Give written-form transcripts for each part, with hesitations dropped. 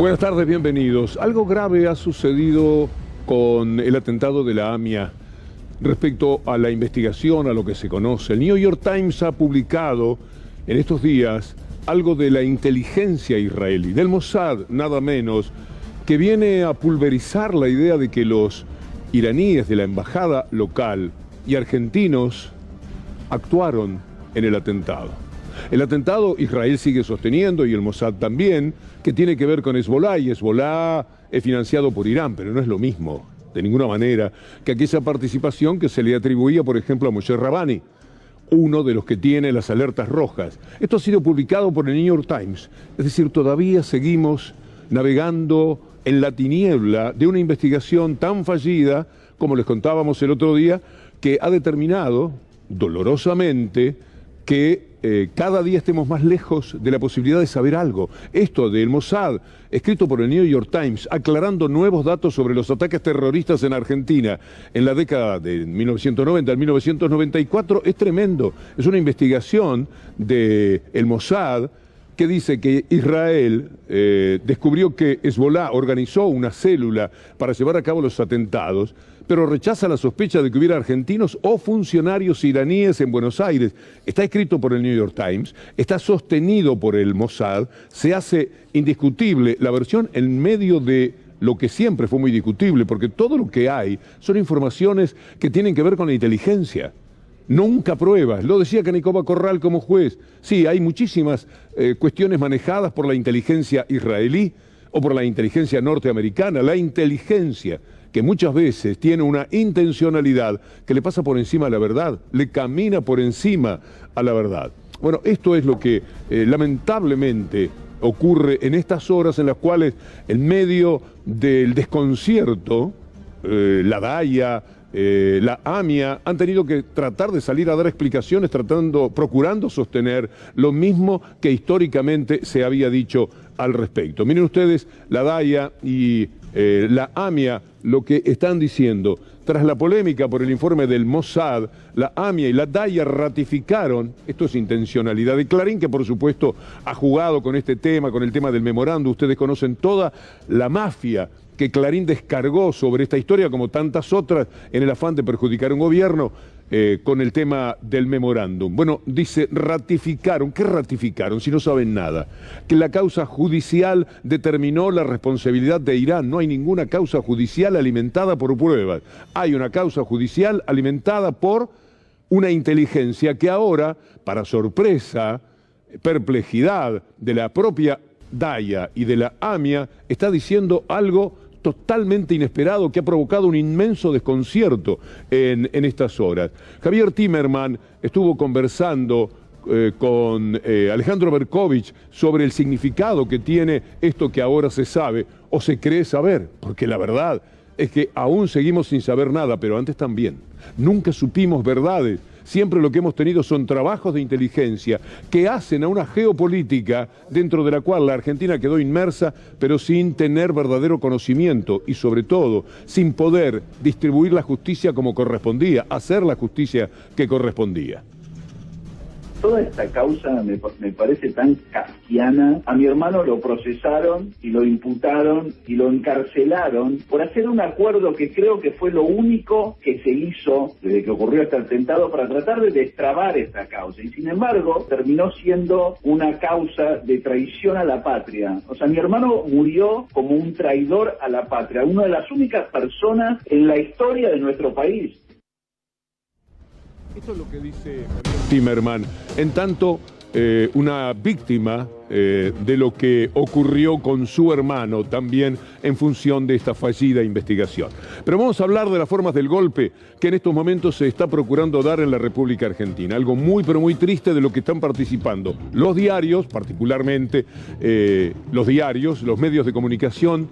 Buenas tardes, bienvenidos. Algo grave ha sucedido con el atentado de la AMIA respecto a la investigación, a lo que se conoce. El New York Times ha publicado en estos días algo de la inteligencia israelí, del Mossad, nada menos, que viene a pulverizar la idea de que los iraníes de la embajada local y argentinos actuaron en el atentado. El atentado Israel sigue sosteniendo, y el Mossad también, que tiene que ver con Hezbollah, y Hezbollah es financiado por Irán, pero no es lo mismo, de ninguna manera, que aquella participación que se le atribuía, por ejemplo, a Moshe Rabani, uno de los que tiene las alertas rojas. Esto ha sido publicado por el New York Times, es decir, todavía seguimos navegando en la tiniebla de una investigación tan fallida, como les contábamos el otro día, que ha determinado dolorosamente que cada día estemos más lejos de la posibilidad de saber algo. Esto del Mossad, escrito por el New York Times, aclarando nuevos datos sobre los ataques terroristas en Argentina en la década de 1990 al 1994, es tremendo. Es una investigación del Mossad que dice que Israel descubrió que Hezbollah organizó una célula para llevar a cabo los atentados, pero rechaza la sospecha de que hubiera argentinos o funcionarios iraníes en Buenos Aires. Está escrito por el New York Times, está sostenido por el Mossad, se hace indiscutible la versión en medio de lo que siempre fue muy discutible, porque todo lo que hay son informaciones que tienen que ver con la inteligencia. Nunca pruebas. Lo decía Canicoba Corral como juez. Sí, hay muchísimas cuestiones manejadas por la inteligencia israelí o por la inteligencia norteamericana. La inteligencia, que muchas veces tiene una intencionalidad que le pasa por encima a la verdad, le camina por encima a la verdad. Bueno, esto es lo que lamentablemente ocurre en estas horas en las cuales, en medio del desconcierto, la DAIA, la AMIA han tenido que tratar de salir a dar explicaciones, procurando sostener lo mismo que históricamente se había dicho al respecto. Miren ustedes, la DAIA y la AMIA lo que están diciendo. Tras la polémica por el informe del Mossad, la AMIA y la DAIA ratificaron, esto es intencionalidad de Clarín, que por supuesto ha jugado con este tema, con el tema del memorándum. Ustedes conocen toda la mafia que Clarín descargó sobre esta historia, como tantas otras, en el afán de perjudicar a un gobierno, con el tema del memorándum. Bueno, dice, ratificaron. ¿Qué ratificaron si no saben nada? Que la causa judicial determinó la responsabilidad de Irán. No hay ninguna causa judicial alimentada por pruebas. Hay una causa judicial alimentada por una inteligencia que ahora, para sorpresa, perplejidad de la propia DAIA y de la AMIA, está diciendo algo totalmente inesperado que ha provocado un inmenso desconcierto en estas horas. Javier Timerman estuvo conversando con Alejandro Berkovich sobre el significado que tiene esto que ahora se sabe o se cree saber, porque la verdad es que aún seguimos sin saber nada, pero antes también. Nunca supimos verdades. Siempre lo que hemos tenido son trabajos de inteligencia que hacen a una geopolítica dentro de la cual la Argentina quedó inmersa, pero sin tener verdadero conocimiento y sobre todo sin poder distribuir la justicia como correspondía, hacer la justicia que correspondía. Toda esta causa me parece tan kafkiana. A mi hermano lo procesaron y lo imputaron y lo encarcelaron por hacer un acuerdo que creo que fue lo único que se hizo desde que ocurrió este atentado para tratar de destrabar esta causa. Y sin embargo, terminó siendo una causa de traición a la patria. O sea, mi hermano murió como un traidor a la patria, una de las únicas personas en la historia de nuestro país. Esto es lo que dice Timerman, en tanto una víctima de lo que ocurrió con su hermano también en función de esta fallida investigación. Pero vamos a hablar de las formas del golpe que en estos momentos se está procurando dar en la República Argentina. Algo muy pero muy triste de lo que están participando los diarios, particularmente los medios de comunicación,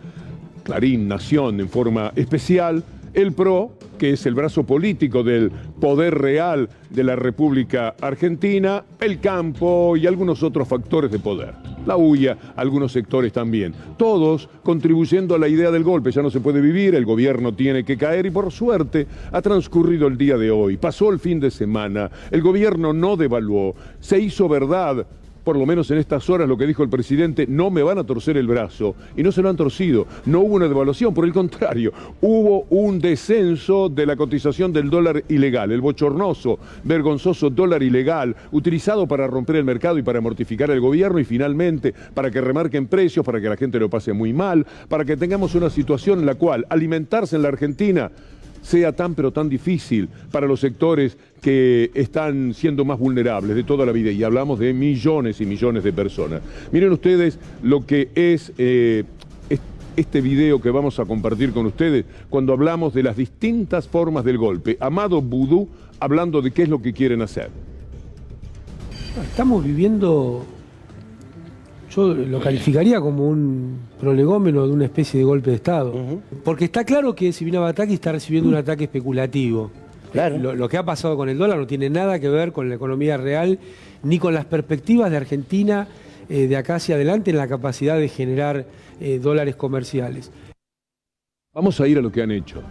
Clarín, Nación en forma especial, el PRO, que es el brazo político del poder real de la República Argentina, el campo y algunos otros factores de poder. La UIA, algunos sectores también. Todos contribuyendo a la idea del golpe. Ya no se puede vivir, el gobierno tiene que caer y por suerte ha transcurrido el día de hoy. Pasó el fin de semana, el gobierno no devaluó, se hizo verdad por lo menos en estas horas, lo que dijo el presidente: no me van a torcer el brazo, y no se lo han torcido. No hubo una devaluación, por el contrario, hubo un descenso de la cotización del dólar ilegal, el bochornoso, vergonzoso dólar ilegal, utilizado para romper el mercado y para mortificar al gobierno, y finalmente para que remarquen precios, para que la gente lo pase muy mal, para que tengamos una situación en la cual alimentarse en la Argentina sea tan pero tan difícil para los sectores que están siendo más vulnerables de toda la vida, y hablamos de millones y millones de personas. Miren ustedes lo que es este video que vamos a compartir con ustedes cuando hablamos de las distintas formas del golpe. Amado Vudú hablando de qué es lo que quieren hacer. Estamos viviendo, yo lo calificaría como un prolegómeno de una especie de golpe de Estado. Porque está claro que si viene Bataki está recibiendo un ataque especulativo. Claro. Lo que ha pasado con el dólar no tiene nada que ver con la economía real, ni con las perspectivas de Argentina de acá hacia adelante en la capacidad de generar dólares comerciales. Vamos a ir a lo que han hecho,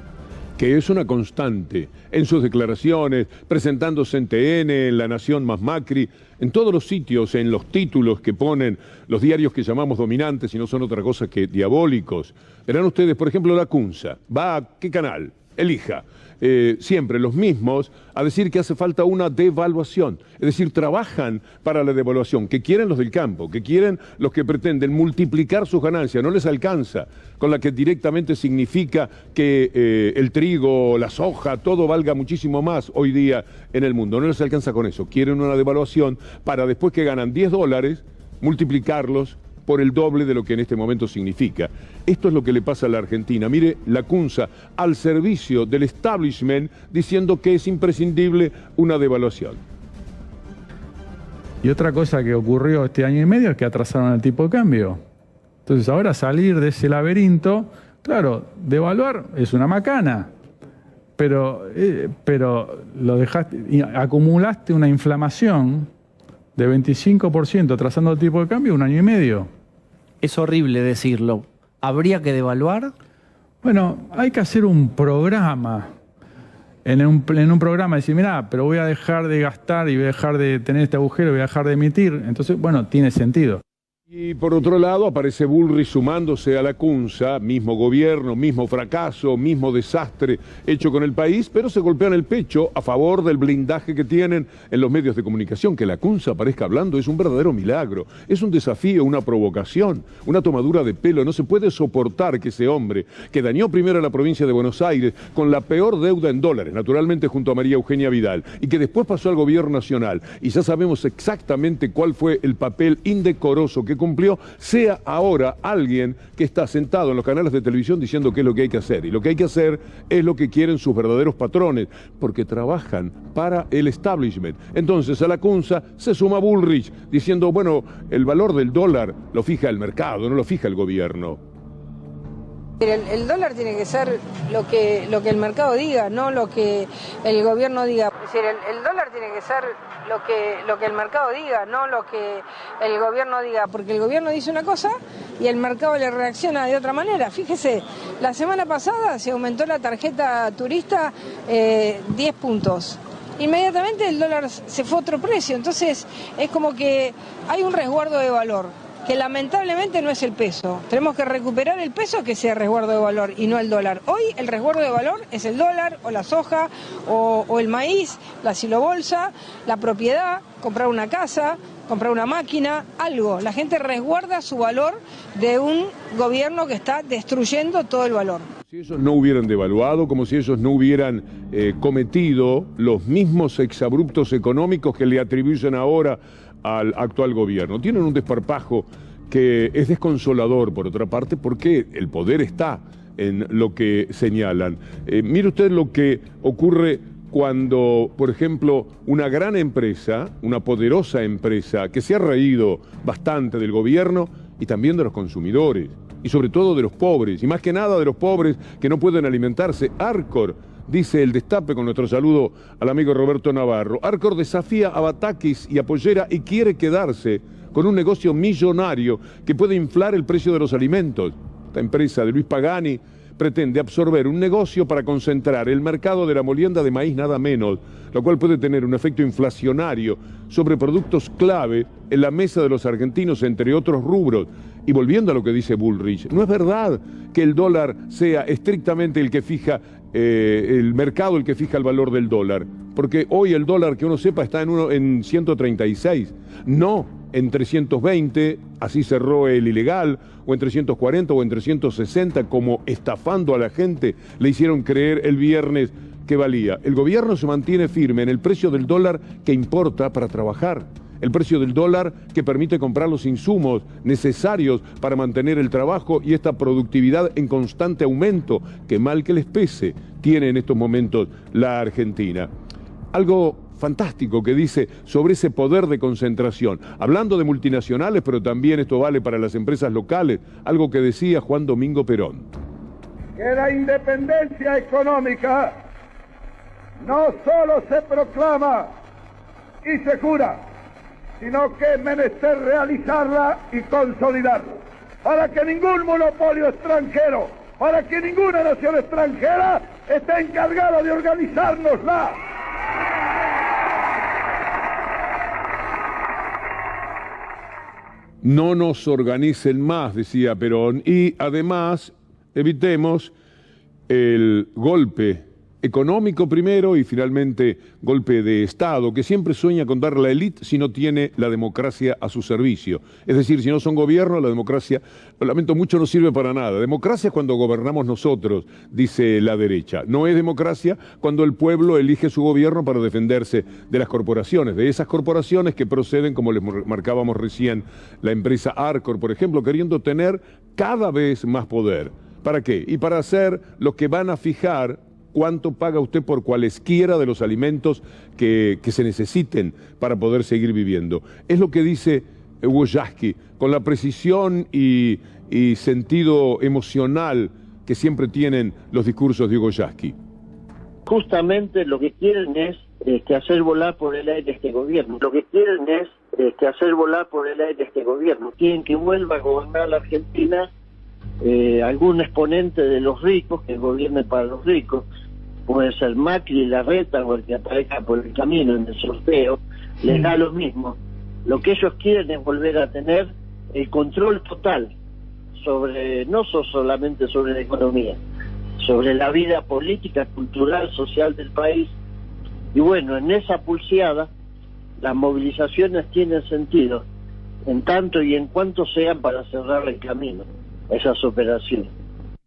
que es una constante en sus declaraciones, presentándose en TN, en La Nación más Macri, en todos los sitios, en los títulos que ponen los diarios que llamamos dominantes y no son otra cosa que diabólicos. Verán ustedes, por ejemplo, La Cunza. ¿Va a qué canal? Elija. Siempre los mismos a decir que hace falta una devaluación, es decir, trabajan para la devaluación, que quieren los del campo, que quieren los que pretenden multiplicar sus ganancias, no les alcanza, con la que directamente significa que el trigo, la soja, todo valga muchísimo más hoy día en el mundo, no les alcanza con eso, quieren una devaluación para después que ganan $10, multiplicarlos por el doble de lo que en este momento significa. Esto es lo que le pasa a la Argentina. Mire, La Cunza al servicio del establishment diciendo que es imprescindible una devaluación. Y otra cosa que ocurrió este año y medio es que atrasaron el tipo de cambio. Entonces ahora salir de ese laberinto, claro, devaluar es una macana, pero lo dejaste, acumulaste una inflación de 25% atrasando el tipo de cambio un año y medio. Es horrible decirlo. ¿Habría que devaluar? Bueno, hay que hacer un programa. En un programa decir, mirá, pero voy a dejar de gastar y voy a dejar de tener este agujero, voy a dejar de emitir. Entonces, bueno, tiene sentido. Y por otro lado aparece Bullrich sumándose a La Cunza, mismo gobierno, mismo fracaso, mismo desastre hecho con el país, pero se golpean el pecho a favor del blindaje que tienen en los medios de comunicación. Que La Cunza aparezca hablando es un verdadero milagro, es un desafío, una provocación, una tomadura de pelo. No se puede soportar que ese hombre, que dañó primero a la provincia de Buenos Aires con la peor deuda en dólares, naturalmente junto a María Eugenia Vidal, y que después pasó al gobierno nacional, y ya sabemos exactamente cuál fue el papel indecoroso que cumplió, sea ahora alguien que está sentado en los canales de televisión diciendo qué es lo que hay que hacer. Y lo que hay que hacer es lo que quieren sus verdaderos patrones, porque trabajan para el establishment. Entonces a La Cunza se suma Bullrich diciendo, bueno, el valor del dólar lo fija el mercado, no lo fija el gobierno. El dólar tiene que ser lo que el mercado diga, no lo que el gobierno diga. Es decir, el dólar tiene que ser lo que el mercado diga, no lo que el gobierno diga, porque el gobierno dice una cosa y el mercado le reacciona de otra manera. Fíjese, la semana pasada se aumentó la tarjeta turista 10 puntos. Inmediatamente el dólar se fue a otro precio, entonces es como que hay un resguardo de valor, que lamentablemente no es el peso. Tenemos que recuperar el peso que sea resguardo de valor y no el dólar. Hoy el resguardo de valor es el dólar o la soja o el maíz, la silobolsa, la propiedad, comprar una casa, comprar una máquina, algo. La gente resguarda su valor de un gobierno que está destruyendo todo el valor. Si ellos no hubieran devaluado, como si ellos no hubieran cometido los mismos exabruptos económicos que le atribuyen ahora al actual gobierno. Tienen un desparpajo que es desconsolador, por otra parte, porque el poder está en lo que señalan. Mire usted lo que ocurre cuando, por ejemplo, una gran empresa, una poderosa empresa, que se ha reído bastante del gobierno y también de los consumidores, y sobre todo de los pobres, y más que nada de los pobres que no pueden alimentarse. Arcor, dice El Destape, con nuestro saludo al amigo Roberto Navarro, Arcor desafía a Batakis y a Pollera y quiere quedarse con un negocio millonario que puede inflar el precio de los alimentos. Esta empresa de Luis Pagani pretende absorber un negocio para concentrar el mercado de la molienda de maíz nada menos, lo cual puede tener un efecto inflacionario sobre productos clave en la mesa de los argentinos, entre otros rubros. Y volviendo a lo que dice Bullrich, no es verdad que el dólar sea estrictamente el que fija el mercado, el que fija el valor del dólar, porque hoy el dólar, que uno sepa, está en 136, no en 320, así cerró el ilegal, o en 340 o en 360, como estafando a la gente le hicieron creer el viernes que valía. El gobierno se mantiene firme en el precio del dólar que importa para trabajar, el precio del dólar que permite comprar los insumos necesarios para mantener el trabajo y esta productividad en constante aumento, que mal que les pese, tiene en estos momentos la Argentina. Algo fantástico que dice sobre ese poder de concentración, hablando de multinacionales, pero también esto vale para las empresas locales, algo que decía Juan Domingo Perón. Que la independencia económica no solo se proclama y se jura, sino que es menester realizarla y consolidarla, para que ningún monopolio extranjero, para que ninguna nación extranjera esté encargada de organizárnosla. No nos organicen más, decía Perón, y además evitemos el golpe económico primero y finalmente golpe de Estado, que siempre sueña con dar la élite si no tiene la democracia a su servicio. Es decir, si no son gobierno, la democracia, lo lamento mucho, no sirve para nada. Democracia es cuando gobernamos nosotros, dice la derecha. No es democracia cuando el pueblo elige su gobierno para defenderse de las corporaciones, de esas corporaciones que proceden, como les marcábamos recién, la empresa Arcor, por ejemplo, queriendo tener cada vez más poder. ¿Para qué? Y para hacer lo que van a fijar cuánto paga usted por cualesquiera de los alimentos que se necesiten para poder seguir viviendo. Es lo que dice Wojcicki, con la precisión y sentido emocional que siempre tienen los discursos de Wojcicki. Justamente lo que quieren es hacer volar por el aire este gobierno. Lo que quieren es hacer volar por el aire este gobierno. Quieren que vuelva a gobernar la Argentina algún exponente de los ricos, que gobierne para los ricos. Puede ser Macri, Larreta o el que aparezca por el camino en el sorteo, les da lo mismo. Lo que ellos quieren es volver a tener el control total sobre, no solamente sobre la economía, sobre la vida política, cultural, social del país. Y bueno, en esa pulseada las movilizaciones tienen sentido, en tanto y en cuanto sean para cerrar el camino a esas operaciones.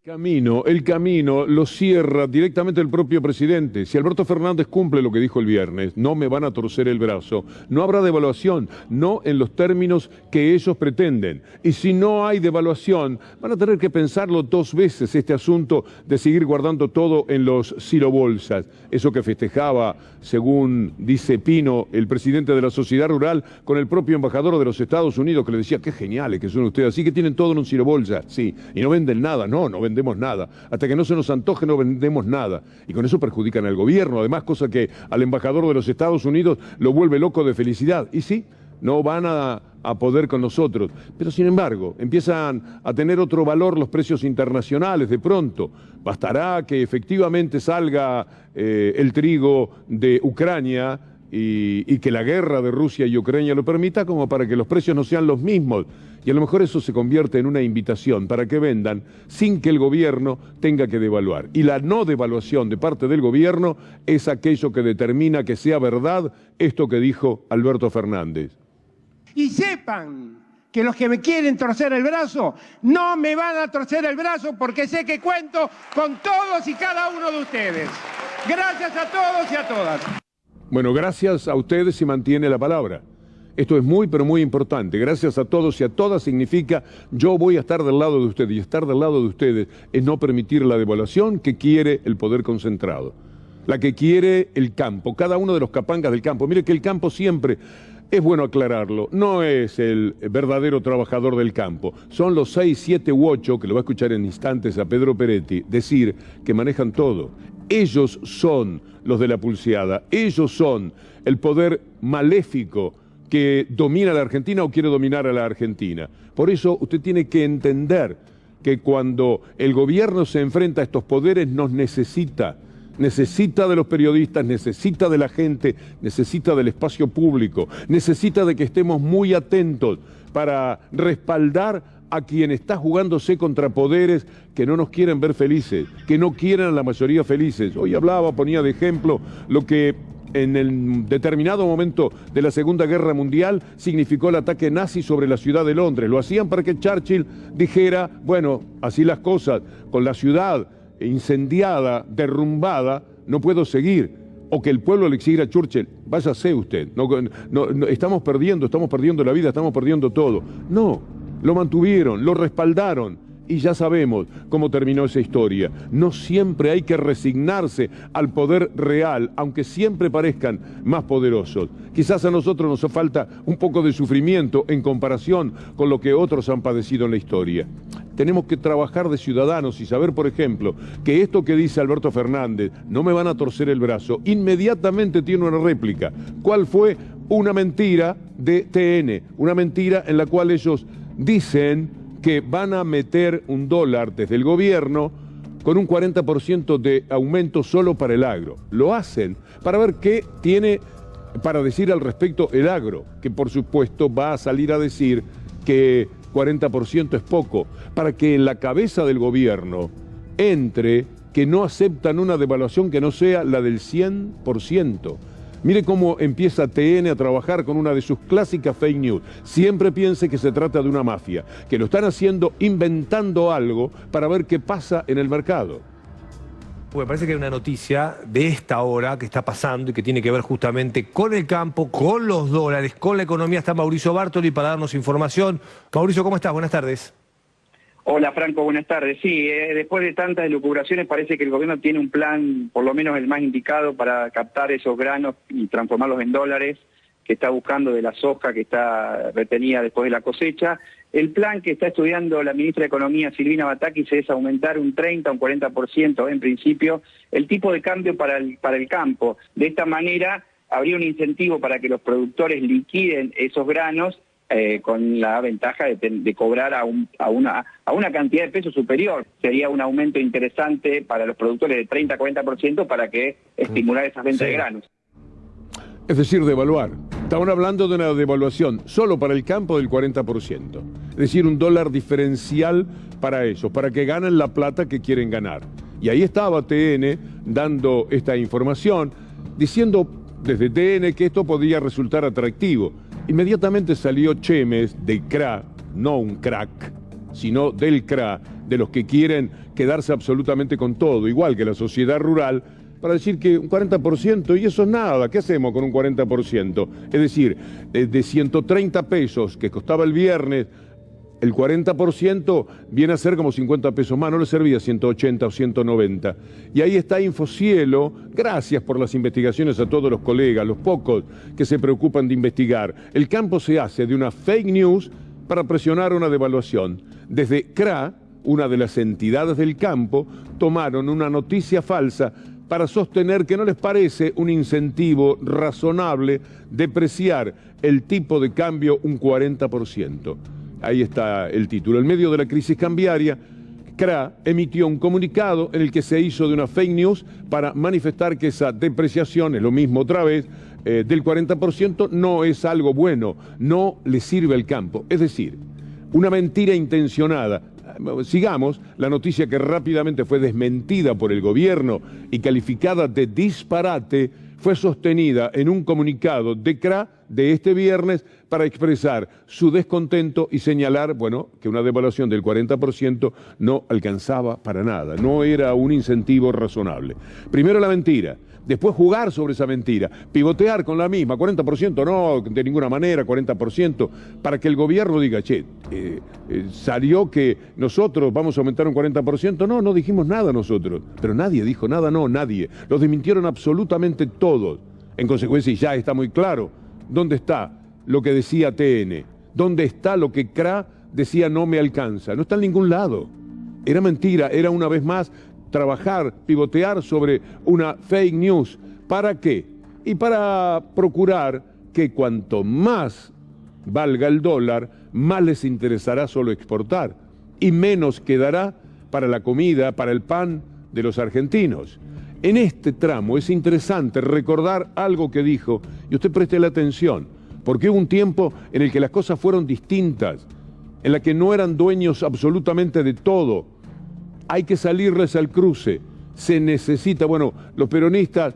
El camino lo cierra directamente el propio presidente. Si Alberto Fernández cumple lo que dijo el viernes, no me van a torcer el brazo, no habrá devaluación, no en los términos que ellos pretenden. Y si no hay devaluación, van a tener que pensarlo dos veces este asunto de seguir guardando todo en los silobolsas. Eso que festejaba, según dice Pino, el presidente de la Sociedad Rural, con el propio embajador de los Estados Unidos, que le decía, qué geniales que son ustedes, así que tienen todo en un silobolsa. Sí, y no venden nada, no vendemos nada. Hasta que no se nos antoje no vendemos nada. Y con eso perjudican al gobierno, además, cosa que al embajador de los Estados Unidos lo vuelve loco de felicidad. Y sí, no van a poder con nosotros. Pero sin embargo, empiezan a tener otro valor los precios internacionales de pronto. Bastará que efectivamente salga el trigo de Ucrania y que la guerra de Rusia y Ucrania lo permita, como para que los precios no sean los mismos. Y a lo mejor eso se convierte en una invitación para que vendan sin que el gobierno tenga que devaluar. Y la no devaluación de parte del gobierno es aquello que determina que sea verdad esto que dijo Alberto Fernández. Y sepan que los que me quieren torcer el brazo, no me van a torcer el brazo porque sé que cuento con todos y cada uno de ustedes. Gracias a todos y a todas. Bueno, gracias a ustedes se mantiene la palabra. Esto es muy, pero muy importante. Gracias a todos y a todas significa yo voy a estar del lado de ustedes. Y estar del lado de ustedes es no permitir la devaluación que quiere el poder concentrado. La que quiere el campo, cada uno de los capangas del campo. Mire que el campo siempre, es bueno aclararlo, no es el verdadero trabajador del campo. Son los 6, 7 u 8, que lo va a escuchar en instantes a Pedro Peretti, decir que manejan todo. Ellos son los de la pulseada. Ellos son el poder maléfico que domina a la Argentina o quiere dominar a la Argentina. Por eso usted tiene que entender que cuando el gobierno se enfrenta a estos poderes nos necesita de los periodistas, necesita de la gente, necesita del espacio público, necesita de que estemos muy atentos para respaldar a quien está jugándose contra poderes que no nos quieren ver felices, que no quieren a la mayoría felices. Hoy ponía de ejemplo lo que en el determinado momento de la Segunda Guerra Mundial significó el ataque nazi sobre la ciudad de Londres. Lo hacían para que Churchill dijera, bueno, así las cosas, con la ciudad incendiada, derrumbada, no puedo seguir. O que el pueblo le exigiera a Churchill, váyase usted, no, estamos perdiendo la vida, estamos perdiendo todo. No, lo mantuvieron, lo respaldaron. Y ya sabemos cómo terminó esa historia. No siempre hay que resignarse al poder real, aunque siempre parezcan más poderosos. Quizás a nosotros nos falta un poco de sufrimiento en comparación con lo que otros han padecido en la historia. Tenemos que trabajar de ciudadanos y saber, por ejemplo, que esto que dice Alberto Fernández, no me van a torcer el brazo, inmediatamente tiene una réplica. ¿Cuál fue? Una mentira de TN, una mentira en la cual ellos dicen que van a meter $1 desde el gobierno con un 40% de aumento solo para el agro. Lo hacen para ver qué tiene para decir al respecto el agro, que por supuesto va a salir a decir que 40% es poco, para que en la cabeza del gobierno entre que no aceptan una devaluación que no sea la del 100%. Mire cómo empieza TN a trabajar con una de sus clásicas fake news. Siempre piense que se trata de una mafia, que lo están haciendo inventando algo para ver qué pasa en el mercado. Me parece que hay una noticia de esta hora que está pasando y que tiene que ver justamente con el campo, con los dólares, con la economía. Está Mauricio Bartoli para darnos información. Mauricio, ¿cómo estás? Buenas tardes. Hola Franco, buenas tardes. Sí, después de tantas elucubraciones parece que el gobierno tiene un plan, por lo menos el más indicado, para captar esos granos y transformarlos en dólares, que está buscando de la soja que está retenida después de la cosecha. El plan que está estudiando la ministra de Economía, Silvina Batakis, es aumentar un 30 o un 40% en principio el tipo de cambio para el campo. De esta manera habría un incentivo para que los productores liquiden esos granos con la ventaja de cobrar a una cantidad de pesos superior. Sería un aumento interesante para los productores de 30 a 40% para que estimular esas ventas de granos. Es decir, devaluar. Estaban hablando de una devaluación solo para el campo del 40%. Es decir, un dólar diferencial para ellos, para que ganen la plata que quieren ganar. Y ahí estaba TN dando esta información, diciendo desde TN que esto podría resultar atractivo. Inmediatamente salió Chemes del CRA, no un crack, sino del CRA, de los que quieren quedarse absolutamente con todo, igual que la sociedad rural, para decir que un 40%, y eso es nada, ¿qué hacemos con un 40%? Es decir, de 130 pesos que costaba el viernes, el 40% viene a ser como 50 pesos más, no le servía 180 o 190. Y ahí está Infocielo, gracias por las investigaciones a todos los colegas, los pocos que se preocupan de investigar. El campo se hace de una fake news para presionar una devaluación. Desde CRA, una de las entidades del campo, tomaron una noticia falsa para sostener que no les parece un incentivo razonable depreciar el tipo de cambio un 40%. Ahí está el título. En medio de la crisis cambiaria, CRA emitió un comunicado en el que se hizo de una fake news para manifestar que esa depreciación, es lo mismo otra vez, del 40% no es algo bueno, no le sirve al campo. Es decir, una mentira intencionada. Sigamos, la noticia que rápidamente fue desmentida por el gobierno y calificada de disparate fue sostenida en un comunicado de CRA de este viernes para expresar su descontento y señalar, bueno, que una devaluación del 40% no alcanzaba para nada, no era un incentivo razonable. Primero la mentira, después jugar sobre esa mentira, pivotear con la misma, 40% no, de ninguna manera, 40%, para que el gobierno diga, che, salió que nosotros vamos a aumentar un 40%, no dijimos nada nosotros, pero nadie dijo nada, no, nadie, los desmintieron absolutamente todos. En consecuencia, ya está muy claro, ¿dónde está lo que decía TN? ¿Dónde está lo que CRA decía no me alcanza? No está en ningún lado. Era mentira, era una vez más trabajar, pivotear sobre una fake news. ¿Para qué? Y para procurar que cuanto más valga el dólar, más les interesará solo exportar. y menos quedará para la comida, para el pan de los argentinos. En este tramo es interesante recordar algo que dijo, y usted preste la atención, porque hubo un tiempo en el que las cosas fueron distintas, en la que no eran dueños absolutamente de todo. Hay que salirles al cruce, se necesita, bueno, los peronistas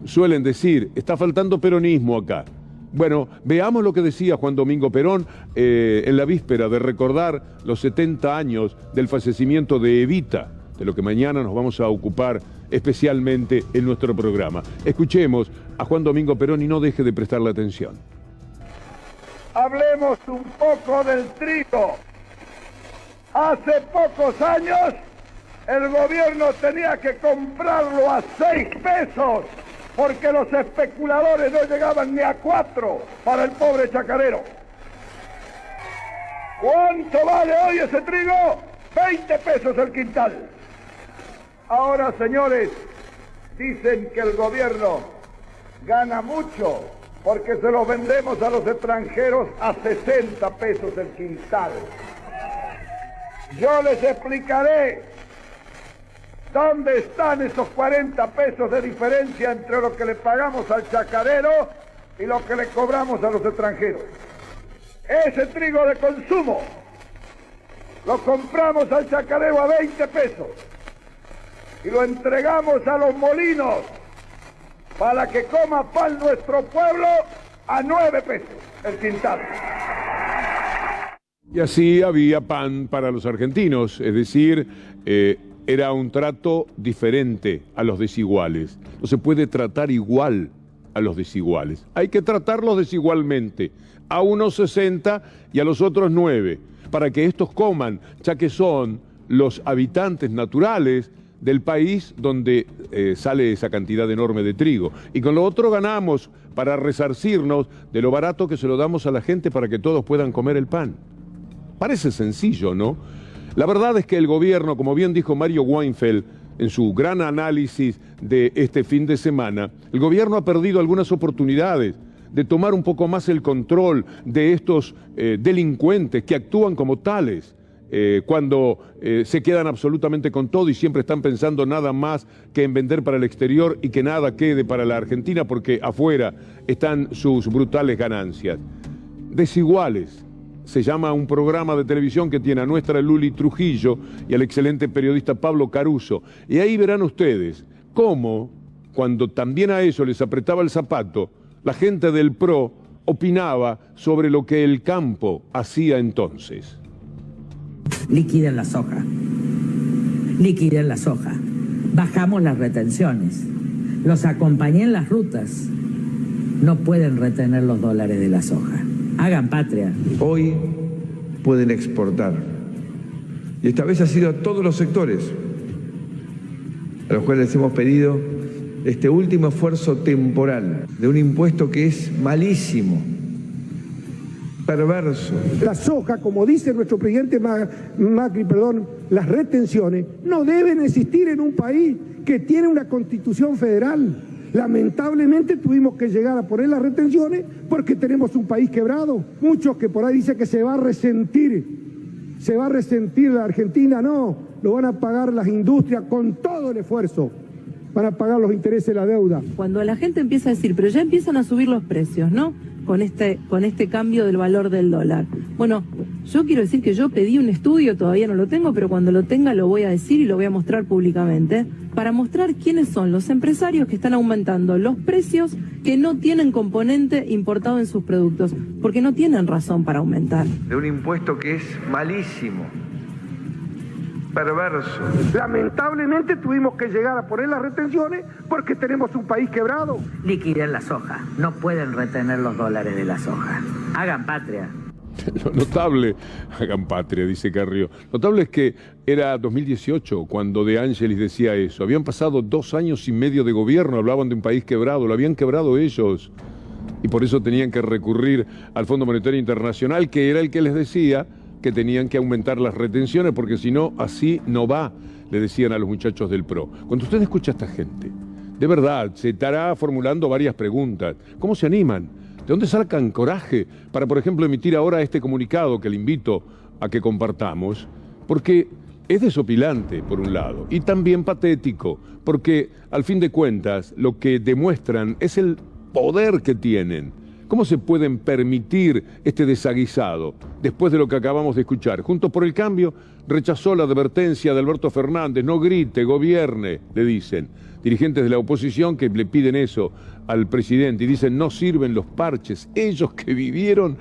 suelen decir, está faltando peronismo acá. Bueno, veamos lo que decía Juan Domingo Perón en la víspera de recordar los 70 años del fallecimiento de Evita, de lo que mañana nos vamos a ocupar especialmente en nuestro programa. Escuchemos a Juan Domingo Perón y no deje de prestarle atención. Hablemos un poco del trigo. Hace pocos años el gobierno tenía que comprarlo a 6 pesos porque los especuladores no llegaban ni a 4 para el pobre chacarero. ¿Cuánto vale hoy ese trigo? 20 pesos el quintal. Ahora, señores, dicen que el gobierno gana mucho porque se los vendemos a los extranjeros a 60 pesos el quintal. Yo les explicaré dónde están esos 40 pesos de diferencia entre lo que le pagamos al chacarero y lo que le cobramos a los extranjeros. Ese trigo de consumo lo compramos al chacarero a 20 pesos y lo entregamos a los molinos para que coma pan nuestro pueblo a 9 pesos el quintal. Y así había pan para los argentinos, es decir, era un trato diferente a los desiguales. No se puede tratar igual a los desiguales. Hay que tratarlos desigualmente, a unos 60 y a los otros 9, para que estos coman, ya que son los habitantes naturales del país donde sale esa cantidad enorme de trigo. Y con lo otro ganamos para resarcirnos de lo barato que se lo damos a la gente para que todos puedan comer el pan. Parece sencillo, ¿no? La verdad es que el gobierno, como bien dijo Mario Weinfeld en su gran análisis de este fin de semana, el gobierno ha perdido algunas oportunidades de tomar un poco más el control de estos delincuentes que actúan como tales cuando se quedan absolutamente con todo y siempre están pensando nada más que en vender para el exterior y que nada quede para la Argentina porque afuera están sus brutales ganancias. Desiguales. Se llama un programa de televisión que tiene a nuestra Luli Trujillo y al excelente periodista Pablo Caruso. Y ahí verán ustedes cómo, cuando también a eso les apretaba el zapato, la gente del PRO opinaba sobre lo que el campo hacía entonces. Liquiden la soja. Liquiden la soja. Bajamos las retenciones. Los acompañé en las rutas. No pueden retener los dólares de la soja. Hagan patria. Hoy pueden exportar. Y esta vez ha sido a todos los sectores, a los cuales les hemos pedido este último esfuerzo temporal de un impuesto que es malísimo, perverso. La soja, como dice nuestro presidente Macri, las retenciones no deben existir en un país que tiene una constitución federal. Lamentablemente tuvimos que llegar a poner las retenciones porque tenemos un país quebrado. Muchos que por ahí dicen que se va a resentir la Argentina, no, lo van a pagar las industrias con todo el esfuerzo. Van a pagar los intereses de la deuda. Cuando la gente empieza a decir, pero ya empiezan a subir los precios, ¿no? Con este cambio del valor del dólar. Bueno, yo quiero decir que yo pedí un estudio, todavía no lo tengo, pero cuando lo tenga lo voy a decir y lo voy a mostrar públicamente, para mostrar quiénes son los empresarios que están aumentando los precios que no tienen componente importado en sus productos, porque no tienen razón para aumentar. De un impuesto que es malísimo, perverso. Lamentablemente tuvimos que llegar a poner las retenciones porque tenemos un país quebrado. Liquiden la soja. No pueden retener los dólares de la soja. Hagan patria. Lo notable, hagan patria, dice Carrió. Notable es que era 2018 cuando De Angelis decía eso. Habían pasado 2 años y medio de gobierno, hablaban de un país quebrado, lo habían quebrado ellos. Y por eso tenían que recurrir al Fondo Monetario Internacional, que era el que les decía que tenían que aumentar las retenciones, porque si no, así no va, le decían a los muchachos del PRO. Cuando usted escucha a esta gente, de verdad, se estará formulando varias preguntas. ¿Cómo se animan? ¿De dónde sacan coraje para, por ejemplo, emitir ahora este comunicado que le invito a que compartamos? Porque es desopilante, por un lado, y también patético, porque al fin de cuentas lo que demuestran es el poder que tienen. ¿Cómo se pueden permitir este desaguisado después de lo que acabamos de escuchar? Juntos por el Cambio rechazó la advertencia de Alberto Fernández, no grite, gobierne, le dicen. Dirigentes de la oposición que le piden eso al presidente y dicen no sirven los parches. Ellos que vivieron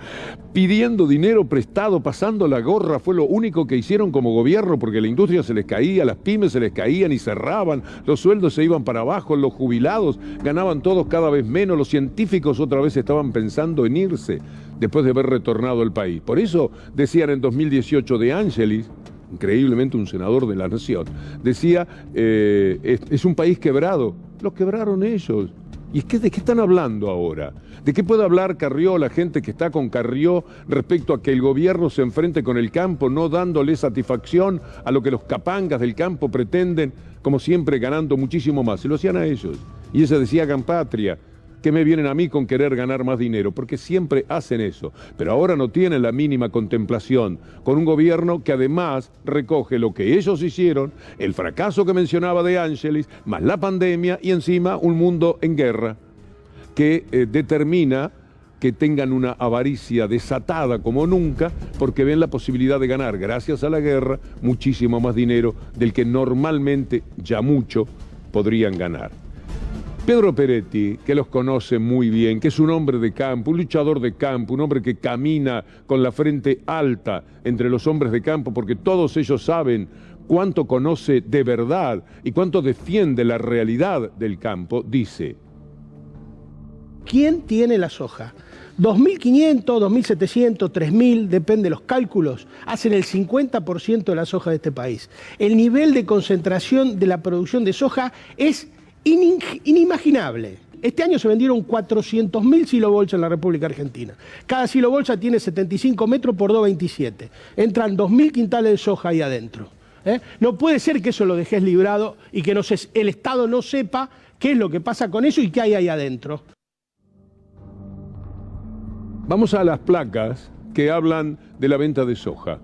pidiendo dinero prestado, pasando la gorra, fue lo único que hicieron como gobierno porque la industria se les caía, las pymes se les caían y cerraban, los sueldos se iban para abajo, los jubilados ganaban todos cada vez menos, los científicos otra vez estaban pensando en irse después de haber retornado al país. Por eso decían en 2018 de Ángelis, increíblemente un senador de la Nación, decía, es un país quebrado. Lo quebraron ellos. ¿Y de qué están hablando ahora? ¿De qué puede hablar Carrió, la gente que está con Carrió, respecto a que el gobierno se enfrente con el campo, no dándole satisfacción a lo que los capangas del campo pretenden, como siempre ganando muchísimo más? Se lo hacían a ellos. Y ella decía, hagan patria. ¿Qué me vienen a mí con querer ganar más dinero? Porque siempre hacen eso. Pero ahora no tienen la mínima contemplación con un gobierno que además recoge lo que ellos hicieron, el fracaso que mencionaba de Ángelis, más la pandemia y encima un mundo en guerra que determina que tengan una avaricia desatada como nunca porque ven la posibilidad de ganar, gracias a la guerra, muchísimo más dinero del que normalmente ya mucho podrían ganar. Pedro Peretti, que los conoce muy bien, que es un hombre de campo, un luchador de campo, un hombre que camina con la frente alta entre los hombres de campo, porque todos ellos saben cuánto conoce de verdad y cuánto defiende la realidad del campo, dice: ¿quién tiene la soja? 2.500, 2.700, 3.000, depende de los cálculos, hacen el 50% de la soja de este país. El nivel de concentración de la producción de soja es inimaginable. Este año se vendieron 400.000 silobolsas en la República Argentina. Cada silobolsa tiene 75 metros por 2,27. Entran 2.000 quintales de soja ahí adentro. No puede ser que eso lo dejes librado y que el Estado no sepa qué es lo que pasa con eso y qué hay ahí adentro. Vamos a las placas que hablan de la venta de soja.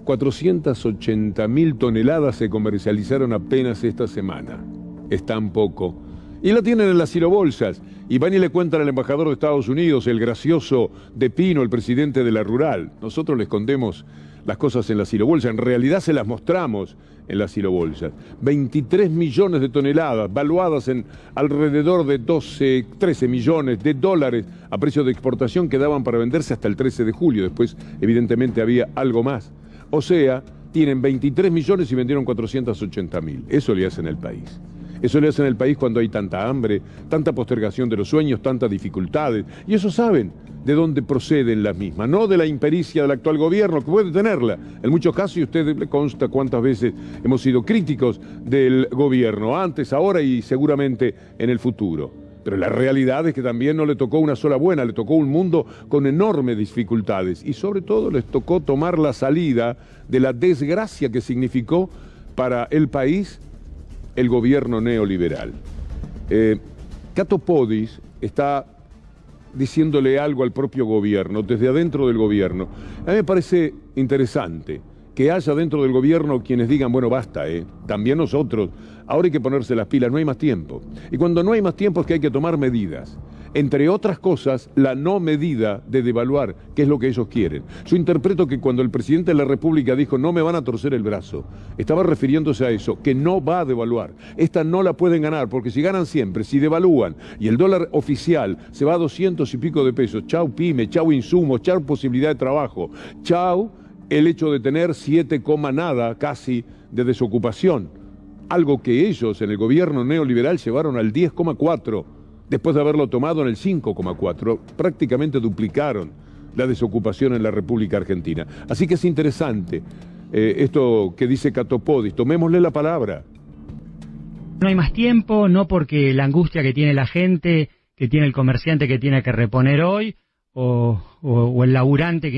480.000 toneladas se comercializaron apenas esta semana. Es tan poco. Y la tienen en las silobolsas. Y van y le cuentan al embajador de Estados Unidos, el gracioso de Pino, el presidente de la Rural. Nosotros le escondemos las cosas en las silobolsas. En realidad se las mostramos en las silobolsas. 23 millones de toneladas, valuadas en alrededor de 12, 13 millones de dólares a precio de exportación que daban para venderse hasta el 13 de julio. Después, evidentemente, había algo más. O sea, tienen 23 millones y vendieron 480.000. Eso le hacen al país. Eso le hacen al país cuando hay tanta hambre, tanta postergación de los sueños, tantas dificultades. Y eso saben de dónde proceden las mismas, no de la impericia del actual gobierno, que puede tenerla en muchos casos, y a usted le consta cuántas veces hemos sido críticos del gobierno, antes, ahora y seguramente en el futuro. Pero la realidad es que también no le tocó una sola buena, le tocó un mundo con enormes dificultades y sobre todo les tocó tomar la salida de la desgracia que significó para el país el gobierno neoliberal. Cato Podis está diciéndole algo al propio gobierno, desde adentro del gobierno. A mí me parece interesante que haya dentro del gobierno quienes digan, bueno, basta, también nosotros, ahora hay que ponerse las pilas, no hay más tiempo. Y cuando no hay más tiempo es que hay que tomar medidas. Entre otras cosas, la no medida de devaluar, que es lo que ellos quieren. Yo interpreto que cuando el presidente de la República dijo no me van a torcer el brazo, estaba refiriéndose a eso, que no va a devaluar. Esta no la pueden ganar, porque si ganan siempre, si devalúan, y el dólar oficial se va a 200 y pico de pesos, chau pyme, chau insumos, chau posibilidad de trabajo, chau el hecho de tener 7, nada casi de desocupación. Algo que ellos en el gobierno neoliberal llevaron al 10,4%. Después de haberlo tomado en el 5,4%, prácticamente duplicaron la desocupación en la República Argentina. Así que es interesante esto que dice Cato Podis, tomémosle la palabra. No hay más tiempo, no porque la angustia que tiene la gente, que tiene el comerciante que tiene que reponer hoy, o el laburante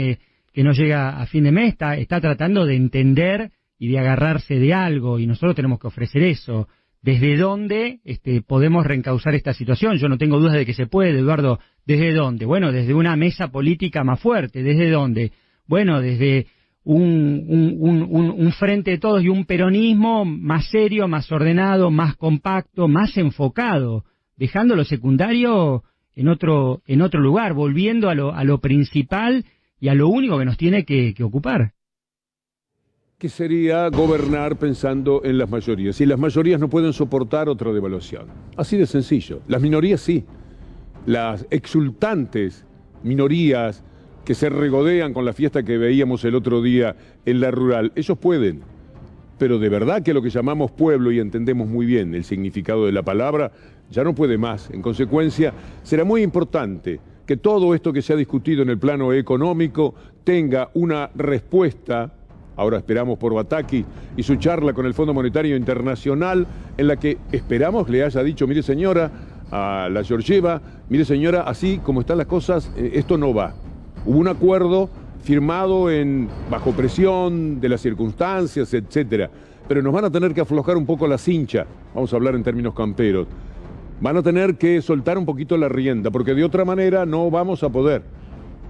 que no llega a fin de mes, está tratando de entender y de agarrarse de algo, y nosotros tenemos que ofrecer eso. ¿Desde dónde podemos reencauzar esta situación? Yo no tengo dudas de que se puede, Eduardo. ¿Desde dónde? Bueno, desde una mesa política más fuerte. ¿Desde dónde? Bueno, desde un frente de todos y un peronismo más serio, más ordenado, más compacto, más enfocado, dejando lo secundario en otro lugar, volviendo a lo principal y a lo único que nos tiene que ocupar. Que sería gobernar pensando en las mayorías. Y las mayorías no pueden soportar otra devaluación. Así de sencillo. Las minorías sí. Las exultantes minorías que se regodean con la fiesta que veíamos el otro día en la rural, ellos pueden. Pero de verdad que lo que llamamos pueblo, y entendemos muy bien el significado de la palabra, ya no puede más. En consecuencia, será muy importante que todo esto que se ha discutido en el plano económico tenga una respuesta. Ahora esperamos por Bataki y su charla con el Fondo Monetario Internacional, en la que esperamos le haya dicho, mire señora, a la Georgieva, mire señora, así como están las cosas, esto no va. Hubo un acuerdo firmado bajo presión de las circunstancias, etcétera, pero nos van a tener que aflojar un poco la cincha, vamos a hablar en términos camperos. Van a tener que soltar un poquito la rienda, porque de otra manera no vamos a poder.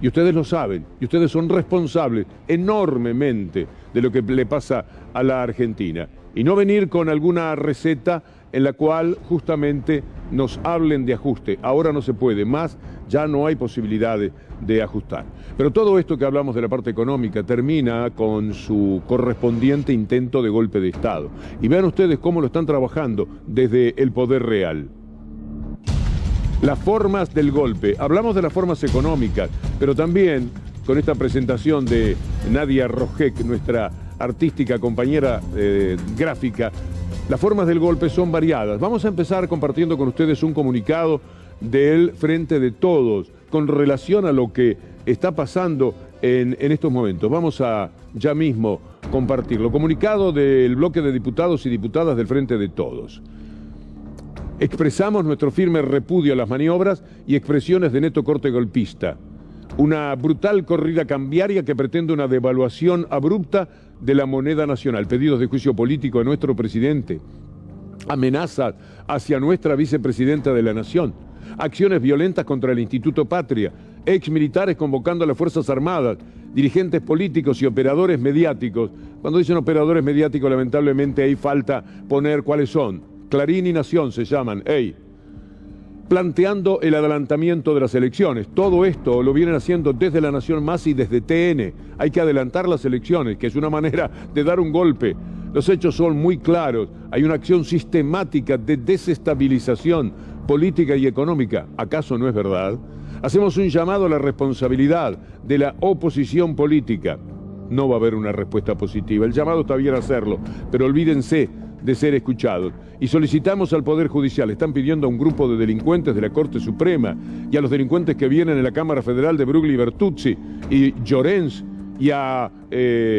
Y ustedes lo saben, y ustedes son responsables enormemente de lo que le pasa a la Argentina. Y no venir con alguna receta en la cual justamente nos hablen de ajuste. Ahora no se puede más, ya no hay posibilidades de ajustar. Pero todo esto que hablamos de la parte económica termina con su correspondiente intento de golpe de Estado. Y vean ustedes cómo lo están trabajando desde el poder real. Las formas del golpe. Hablamos de las formas económicas, pero también con esta presentación de Nadia Rojek, nuestra artística compañera gráfica, las formas del golpe son variadas. Vamos a empezar compartiendo con ustedes un comunicado del Frente de Todos con relación a lo que está pasando en estos momentos. Vamos a ya mismo compartirlo. Comunicado del bloque de diputados y diputadas del Frente de Todos. Expresamos nuestro firme repudio a las maniobras y expresiones de neto corte golpista. Una brutal corrida cambiaria que pretende una devaluación abrupta de la moneda nacional. Pedidos de juicio político a nuestro presidente. Amenazas hacia nuestra vicepresidenta de la Nación. Acciones violentas contra el Instituto Patria. Exmilitares convocando a las Fuerzas Armadas. Dirigentes políticos y operadores mediáticos. Cuando dicen operadores mediáticos, lamentablemente ahí falta poner cuáles son. Clarín y Nación se llaman, planteando el adelantamiento de las elecciones. Todo esto lo vienen haciendo desde La Nación Más y desde TN. Hay que adelantar las elecciones, que es una manera de dar un golpe. Los hechos son muy claros. Hay una acción sistemática de desestabilización política y económica. ¿Acaso no es verdad? Hacemos un llamado a la responsabilidad de la oposición política. No va a haber una respuesta positiva. El llamado está bien hacerlo, pero olvídense de ser escuchados. Y solicitamos al Poder Judicial, están pidiendo a un grupo de delincuentes de la Corte Suprema y a los delincuentes que vienen en la Cámara Federal de Brugli, Bertuzzi y Llorens y a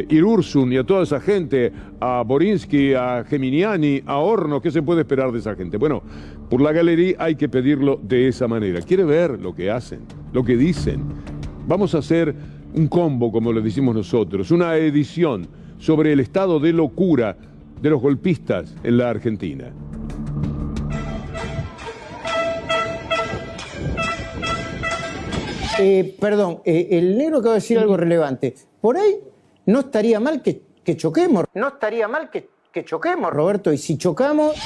Irursun y a toda esa gente, a Borinsky, a Geminiani, a Horno, ¿qué se puede esperar de esa gente? Bueno, por la galería hay que pedirlo de esa manera. ¿Quiere ver lo que hacen, lo que dicen? Vamos a hacer un combo, como le decimos nosotros, una edición sobre el estado de locura de los golpistas en la Argentina. El negro acaba de decir algo relevante. Por ahí no estaría mal que choquemos. No estaría mal que choquemos, Roberto. Y si chocamos...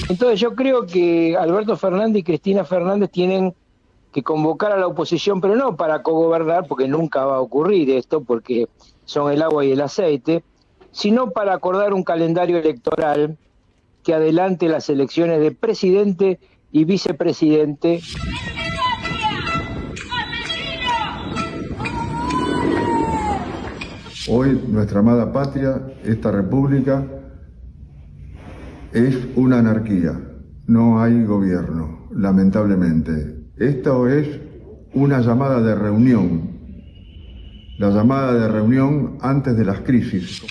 Entonces yo creo que Alberto Fernández y Cristina Fernández tienen que convocar a la oposición, pero no para cogobernar, porque nunca va a ocurrir esto, porque son el agua y el aceite, sino para acordar un calendario electoral que adelante las elecciones de presidente y vicepresidente. Hoy nuestra amada patria, esta república, es una anarquía. No hay gobierno, lamentablemente. Esto es una llamada de reunión, la llamada de reunión antes de las crisis.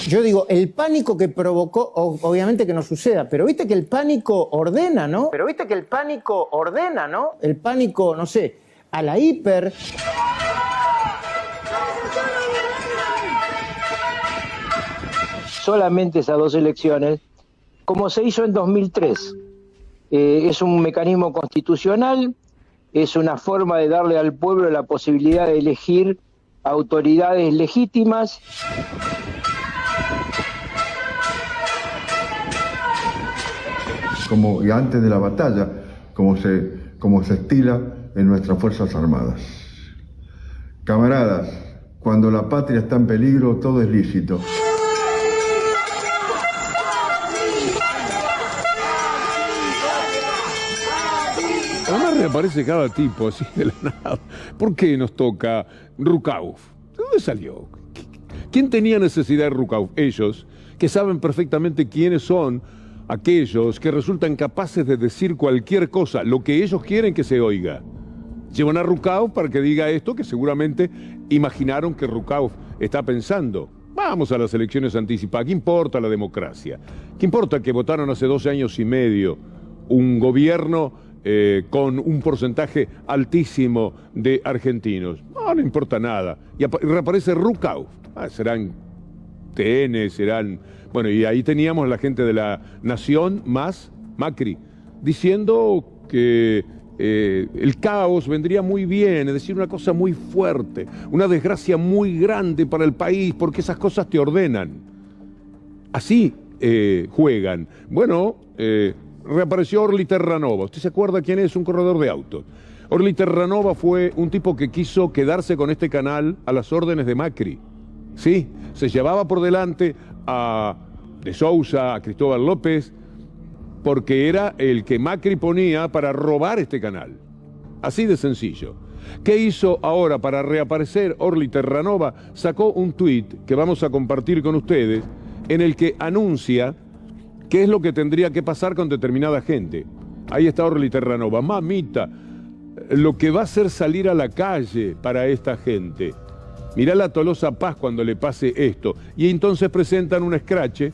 Yo digo, el pánico que provocó, obviamente que no suceda, pero viste que el pánico ordena, ¿no? El pánico, no sé, a la hiper... Solamente esas dos elecciones, como se hizo en 2003, es un mecanismo constitucional, es una forma de darle al pueblo la posibilidad de elegir autoridades legítimas. Y antes de la batalla, como se estila en nuestras Fuerzas Armadas. Camaradas, cuando la patria está en peligro, todo es lícito. Además reaparece cada tipo así de la nada. ¿Por qué nos toca Rukauf? ¿De dónde salió? ¿Quién tenía necesidad de Rukauf? Ellos, que saben perfectamente quiénes son aquellos que resultan capaces de decir cualquier cosa, lo que ellos quieren que se oiga. Llevan a Rukauf para que diga esto que seguramente imaginaron que Rukauf está pensando. Vamos a las elecciones anticipadas. ¿Qué importa la democracia? ¿Qué importa que votaron hace 12 años y medio un gobierno con un porcentaje altísimo de argentinos? No importa nada. Y reaparece Rukauf. Serán TN, serán... Bueno, y ahí teníamos la gente de la Nación más Macri, diciendo que el caos vendría muy bien, es decir, una cosa muy fuerte, una desgracia muy grande para el país, porque esas cosas te ordenan. Así juegan. Bueno, reapareció Orly Terranova. ¿Usted se acuerda quién es? Un corredor de autos. Orly Terranova fue un tipo que quiso quedarse con este canal a las órdenes de Macri. Sí, se llevaba por delante a De Sousa, a Cristóbal López, porque era el que Macri ponía para robar este canal. Así de sencillo. ¿Qué hizo ahora para reaparecer Orly Terranova? Sacó un tuit que vamos a compartir con ustedes, en el que anuncia qué es lo que tendría que pasar con determinada gente. Ahí está Orly Terranova. Mamita, lo que va a hacer salir a la calle para esta gente. Mirá la Tolosa Paz cuando le pase esto. Y entonces presentan un escrache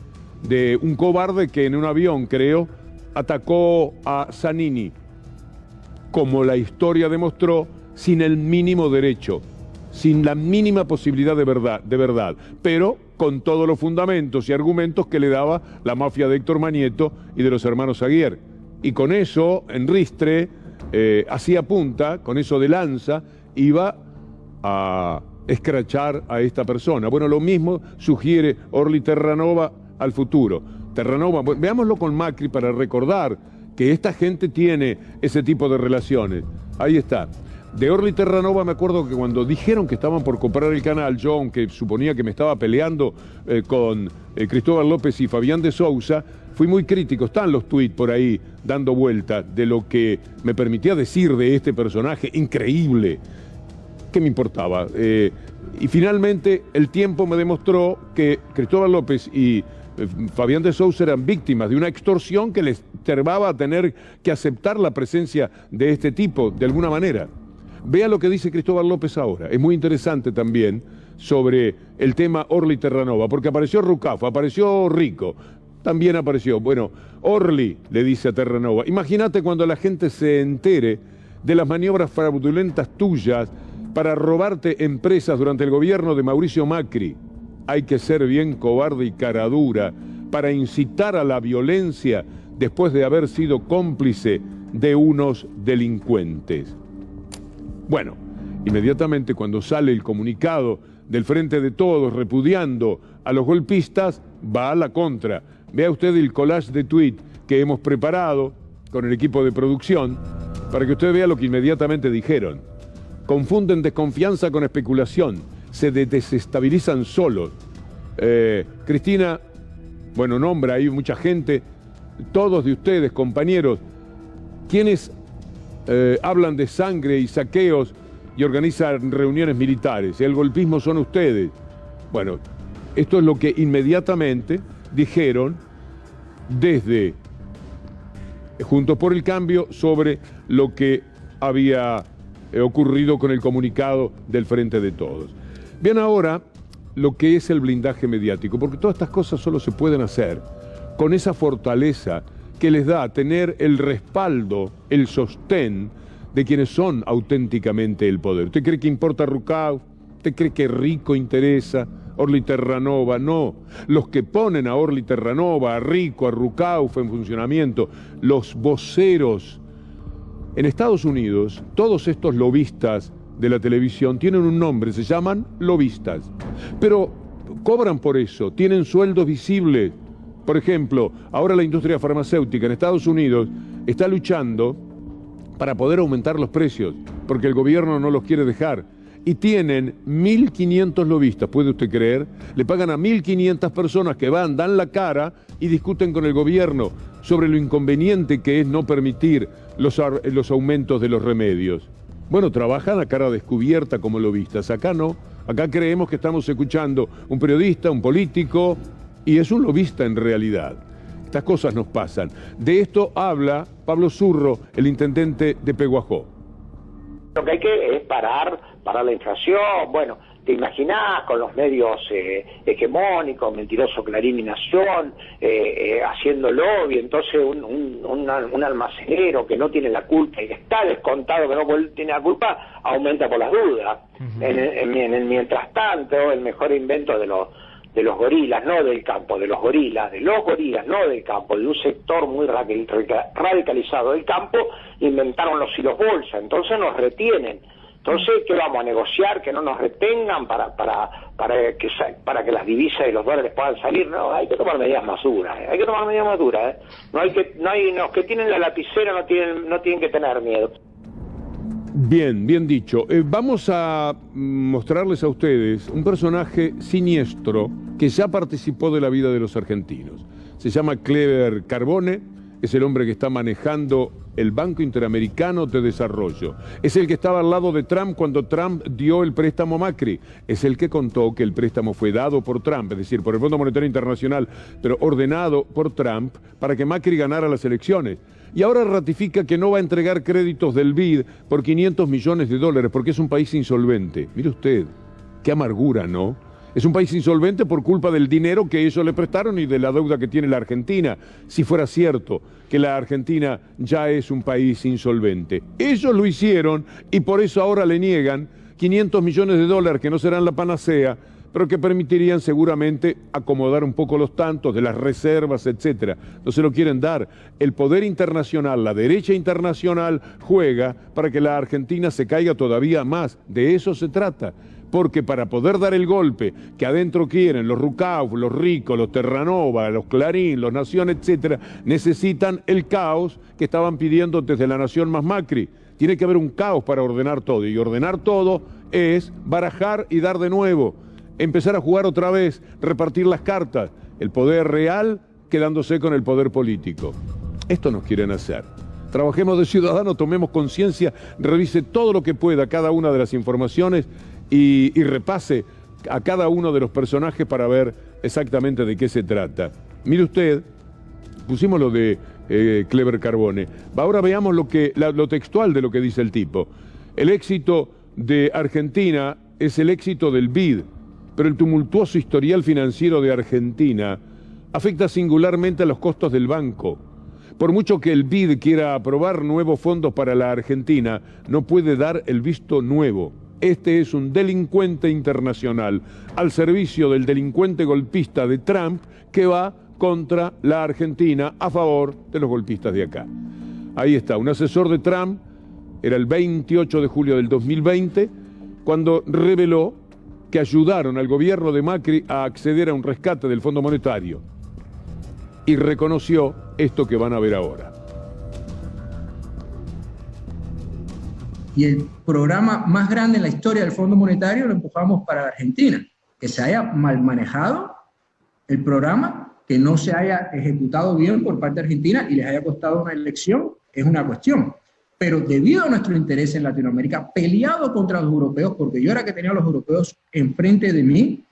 de un cobarde que en un avión, creo, atacó a Zanini. Como la historia demostró, sin el mínimo derecho, sin la mínima posibilidad de verdad, pero con todos los fundamentos y argumentos que le daba la mafia de Héctor Manieto y de los hermanos Aguirre. Y con eso, en ristre, hacía punta, con eso de lanza, iba a escrachar a esta persona. Bueno, lo mismo sugiere Orly Terranova al futuro. Terranova, veámoslo con Macri para recordar que esta gente tiene ese tipo de relaciones. Ahí está. De Orly Terranova me acuerdo que cuando dijeron que estaban por comprar el canal, yo, aunque suponía que me estaba peleando con Cristóbal López y Fabián de Sousa, fui muy crítico. Están los tuits por ahí dando vuelta de lo que me permitía decir de este personaje increíble. ¿Qué me importaba? Y finalmente el tiempo me demostró que Cristóbal López y Fabián de Sousa eran víctimas de una extorsión que les llevaba a tener que aceptar la presencia de este tipo de alguna manera. Vea lo que dice Cristóbal López ahora. Es muy interesante también sobre el tema Orly Terranova, porque apareció Rukauf, apareció Rico, también apareció. Bueno, Orly le dice a Terranova, imagínate cuando la gente se entere de las maniobras fraudulentas tuyas para robarte empresas durante el gobierno de Mauricio Macri. Hay que ser bien cobarde y caradura para incitar a la violencia después de haber sido cómplice de unos delincuentes. Bueno, inmediatamente cuando sale el comunicado del Frente de Todos repudiando a los golpistas, va a la contra. Vea usted el collage de tuit que hemos preparado con el equipo de producción para que usted vea lo que inmediatamente dijeron. Confunden desconfianza con especulación, se desestabilizan solos. Cristina, bueno, nombra ahí mucha gente, todos de ustedes, compañeros, quienes hablan de sangre y saqueos y organizan reuniones militares. El golpismo son ustedes. Bueno, esto es lo que inmediatamente dijeron desde Juntos por el Cambio sobre lo que había ocurrido con el comunicado del Frente de Todos. Bien, ahora lo que es el blindaje mediático, porque todas estas cosas solo se pueden hacer con esa fortaleza que les da tener el respaldo, el sostén de quienes son auténticamente el poder. ¿Usted cree que importa Rukauf? ¿Usted cree que Rico interesa? Orly Terranova, no. Los que ponen a Orly Terranova, a Rico, a Rucauf en funcionamiento, los voceros. En Estados Unidos, todos estos lobistas de la televisión tienen un nombre, se llaman lobistas. Pero cobran por eso, tienen sueldos visibles. Por ejemplo, ahora la industria farmacéutica en Estados Unidos está luchando para poder aumentar los precios, porque el gobierno no los quiere dejar. Y tienen 1.500 lobistas, ¿puede usted creer? Le pagan a 1.500 personas que van, dan la cara y discuten con el gobierno sobre lo inconveniente que es no permitir los aumentos de los remedios. Bueno, trabajan a cara descubierta como lobistas. Acá no. Acá creemos que estamos escuchando un periodista, un político, y es un lobista en realidad. Estas cosas nos pasan. De esto habla Pablo Zurro, el intendente de Peguajó. Lo que hay que es parar la inflación. Bueno, te imaginás con los medios hegemónicos, Mentiroso, Clarín y Nación, haciendo lobby. Entonces un almacenero que no tiene la culpa y que está descontado que no tiene la culpa, aumenta por las dudas. Mientras tanto, el mejor invento de los gorilas, no del campo, de los gorilas, no del campo, de un sector muy radicalizado del campo, inventaron los hilos bolsa. Entonces nos retienen. Entonces, ¿qué vamos a negociar? Que no nos retengan para que las divisas y los dólares puedan salir. No, hay que tomar medidas más duras. Hay que tomar medidas más duras. Los que tienen la lapicera no tienen que tener miedo. Bien, bien dicho. Vamos a mostrarles a ustedes un personaje siniestro que ya participó de la vida de los argentinos. Se llama Kleber Carbone, es el hombre que está manejando el Banco Interamericano de Desarrollo. Es el que estaba al lado de Trump cuando Trump dio el préstamo a Macri. Es el que contó que el préstamo fue dado por Trump, es decir, por el Fondo Monetario Internacional, pero ordenado por Trump para que Macri ganara las elecciones. Y ahora ratifica que no va a entregar créditos del BID por 500 millones de dólares porque es un país insolvente. Mire usted, qué amargura, ¿no? Es un país insolvente por culpa del dinero que ellos le prestaron y de la deuda que tiene la Argentina. Si fuera cierto que la Argentina ya es un país insolvente. Ellos lo hicieron y por eso ahora le niegan 500 millones de dólares que no serán la panacea, pero que permitirían seguramente acomodar un poco los tantos de las reservas, etcétera. No se lo quieren dar. El poder internacional, la derecha internacional juega para que la Argentina se caiga todavía más. De eso se trata. Porque para poder dar el golpe que adentro quieren los Rucauf, los Ricos, los Terranova, los Clarín, los Nación, etcétera, necesitan el caos que estaban pidiendo desde la Nación más Macri. Tiene que haber un caos para ordenar todo, y ordenar todo es barajar y dar de nuevo, empezar a jugar otra vez, repartir las cartas, el poder real quedándose con el poder político. Esto nos quieren hacer. Trabajemos de ciudadanos, tomemos conciencia, revise todo lo que pueda cada una de las informaciones y repase a cada uno de los personajes para ver exactamente de qué se trata. Mire usted, pusimos lo de Kleber Carbone. Ahora veamos lo textual de lo que dice el tipo. El éxito de Argentina es el éxito del BID, pero el tumultuoso historial financiero de Argentina afecta singularmente a los costos del banco. Por mucho que el BID quiera aprobar nuevos fondos para la Argentina, no puede dar el visto nuevo. Este es un delincuente internacional al servicio del delincuente golpista de Trump que va contra la Argentina a favor de los golpistas de acá. Ahí está, un asesor de Trump, era el 28 de julio del 2020, cuando reveló que ayudaron al gobierno de Macri a acceder a un rescate del Fondo Monetario y reconoció esto que van a ver ahora. Y el programa más grande en la historia del Fondo Monetario lo empujamos para la Argentina. Que se haya mal manejado el programa, que no se haya ejecutado bien por parte de Argentina y les haya costado una elección, es una cuestión. Pero debido a nuestro interés en Latinoamérica, peleado contra los europeos, porque yo era que tenía a los europeos enfrente de mí,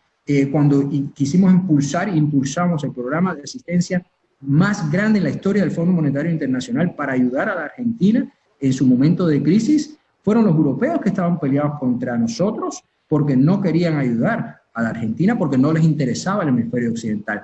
cuando quisimos impulsamos el programa de asistencia más grande en la historia del Fondo Monetario Internacional para ayudar a la Argentina en su momento de crisis, fueron los europeos que estaban peleados contra nosotros porque no querían ayudar a la Argentina, porque no les interesaba el hemisferio occidental.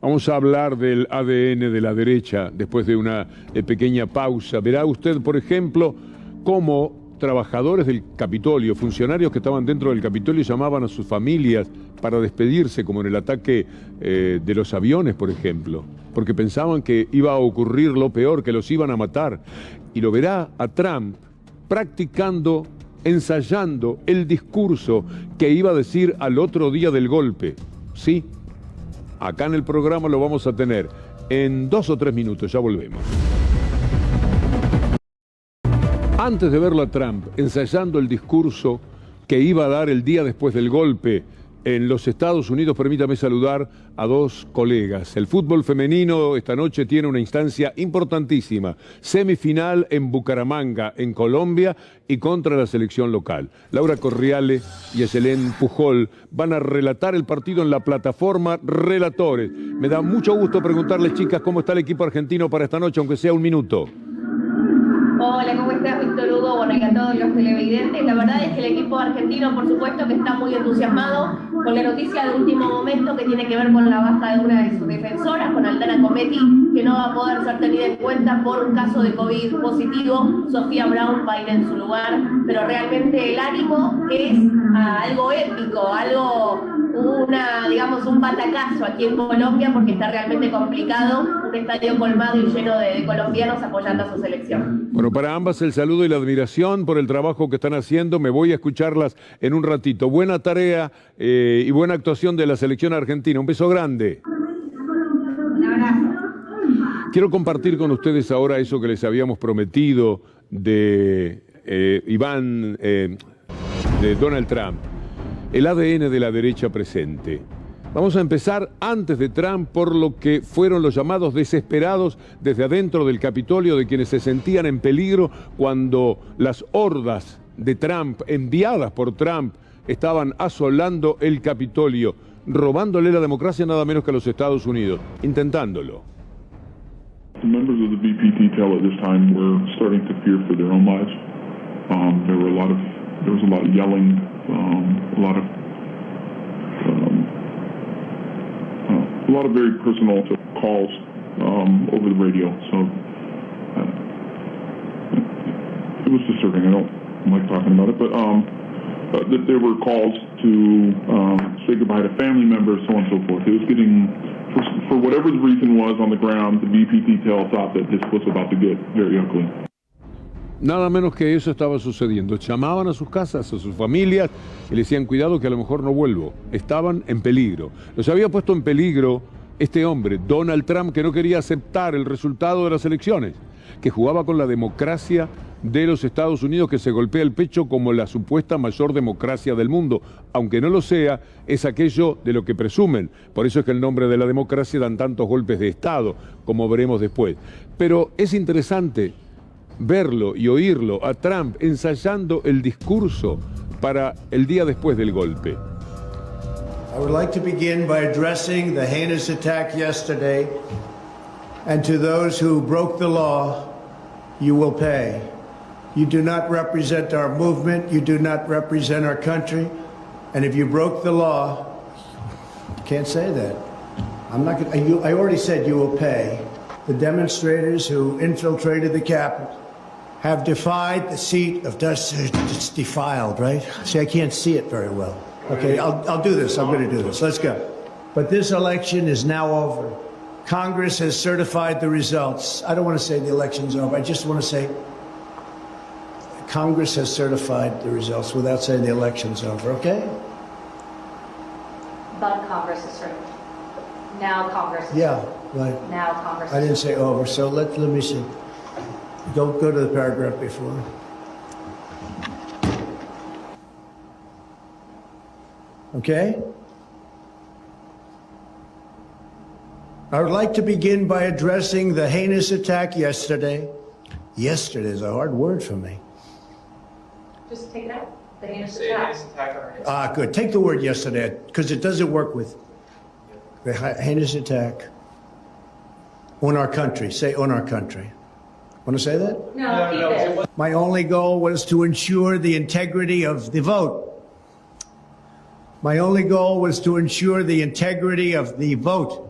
Vamos a hablar del ADN de la derecha después de una pequeña pausa. Verá usted, por ejemplo, cómo trabajadores del Capitolio, funcionarios que estaban dentro del Capitolio, llamaban a sus familias para despedirse, como en el ataque de los aviones, por ejemplo, porque pensaban que iba a ocurrir lo peor, que los iban a matar. Y lo verá a Trump practicando, ensayando el discurso que iba a decir al otro día del golpe. Sí, acá en el programa lo vamos a tener en 2 o 3 minutos, ya volvemos. Antes de verlo a Trump ensayando el discurso que iba a dar el día después del golpe en los Estados Unidos, permítame saludar a 2 colegas. El fútbol femenino esta noche tiene una instancia importantísima, semifinal en Bucaramanga, en Colombia, y contra la selección local. Laura Corriale y Ayselén Pujol van a relatar el partido en la plataforma Relatores. Me da mucho gusto preguntarles, chicas, cómo está el equipo argentino para esta noche, aunque sea un minuto. Hola, ¿cómo estás, Víctor Hugo? Bueno, y a todos los televidentes. La verdad es que el equipo argentino, por supuesto, que está muy entusiasmado con la noticia de último momento que tiene que ver con la baja de una de sus defensoras, con Aldana Cometti, que no va a poder ser tenida en cuenta por un caso de COVID positivo. Sofía Brown va a ir en su lugar, pero realmente el ánimo es algo épico, digamos, un batacazo aquí en Colombia, porque está realmente complicado, un estadio colmado y lleno de colombianos apoyando a su selección. Bueno, para ambas el saludo y la admiración por el trabajo que están haciendo. Me voy a escucharlas en un ratito. Buena tarea y buena actuación de la selección argentina. Un beso grande. Un abrazo. Quiero compartir con ustedes ahora eso que les habíamos prometido de de Donald Trump. El ADN de la derecha presente. Vamos a empezar antes de Trump por lo que fueron los llamados desesperados desde adentro del Capitolio, de quienes se sentían en peligro cuando las hordas de Trump, enviadas por Trump, estaban asolando el Capitolio, robándole la democracia nada menos que a los Estados Unidos, intentándolo. The members of the VP detail at this time were starting to fear for their own lives. There was a lot of yelling, a lot of very personal calls over the radio. So it was disturbing. I don't like talking about it, but there were calls to say goodbye to family members, so on and so forth. It was getting, for whatever the reason was on the ground, the VP detail thought that this was about to get very ugly. Nada menos que eso estaba sucediendo. Llamaban a sus casas, a sus familias, y le decían, cuidado que a lo mejor no vuelvo. Estaban en peligro. Los había puesto en peligro este hombre, Donald Trump, que no quería aceptar el resultado de las elecciones, que jugaba con la democracia de los Estados Unidos, que se golpea el pecho como la supuesta mayor democracia del mundo. Aunque no lo sea, es aquello de lo que presumen. Por eso es que el nombre de la democracia dan tantos golpes de Estado, como veremos después. Pero es interesante verlo y oírlo a Trump ensayando el discurso para el día después del golpe. I would like to begin by addressing the heinous attack yesterday, and to those who broke the law, you will pay. You do not represent our movement, you do not represent our country, and if you broke the law, you can't say that. I already said you will pay. The demonstrators who infiltrated the Capitol have defied the seat of justice. It's defiled, right? See, I can't see it very well. Okay, I'll do this. I'm going to do this. Let's go. But this election is now over. Congress has certified the results. I don't want to say the election's over. I just want to say Congress has certified the results without saying the election's over, okay? But Congress is certified. Now Congress is Yeah, right. Now Congress I didn't say over, so let me see. Go to the paragraph before. Okay? I would like to begin by addressing the heinous attack yesterday. Yesterday is a hard word for me. Just take it out. The heinous attack. Good. Take the word yesterday, because it doesn't work with the heinous attack on our country. Say on our country. Want to say that? No, keep it. My only goal was to ensure the integrity of the vote. My only goal was to ensure the integrity of the vote.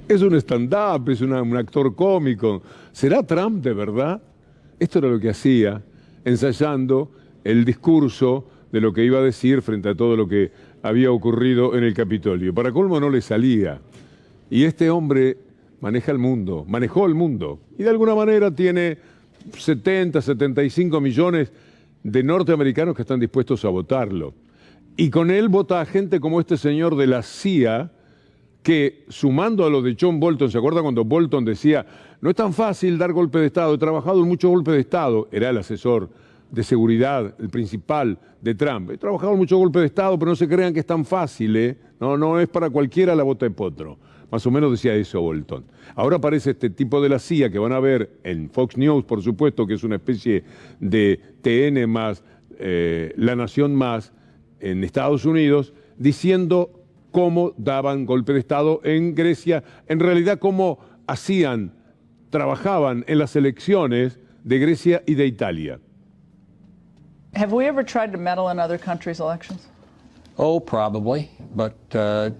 Es un stand-up, es un actor cómico. ¿Será Trump de verdad? Esto era lo que hacía, ensayando el discurso de lo que iba a decir frente a todo lo que había ocurrido en el Capitolio. Para colmo no le salía. Y este hombre maneja el mundo, manejó el mundo. Y de alguna manera tiene 70, 75 millones de norteamericanos que están dispuestos a votarlo. Y con él vota a gente como este señor de la CIA, que sumando a lo de John Bolton, ¿se acuerda cuando Bolton decía, no es tan fácil dar golpe de Estado, he trabajado en muchos golpes de Estado? Era el asesor de seguridad, el principal de Trump. He trabajado en muchos golpes de Estado, pero no se crean que es tan fácil, ¿eh? No es para cualquiera la bota de potro. Más o menos decía eso Bolton. Ahora aparece este tipo de la CIA, que van a ver en Fox News, por supuesto, que es una especie de TN más, La Nación más, en Estados Unidos, diciendo cómo daban golpe de Estado en Grecia, en realidad cómo trabajaban en las elecciones de Grecia y de Italia. Have we ever tried to meddle in other countries' elections? Oh, probably, but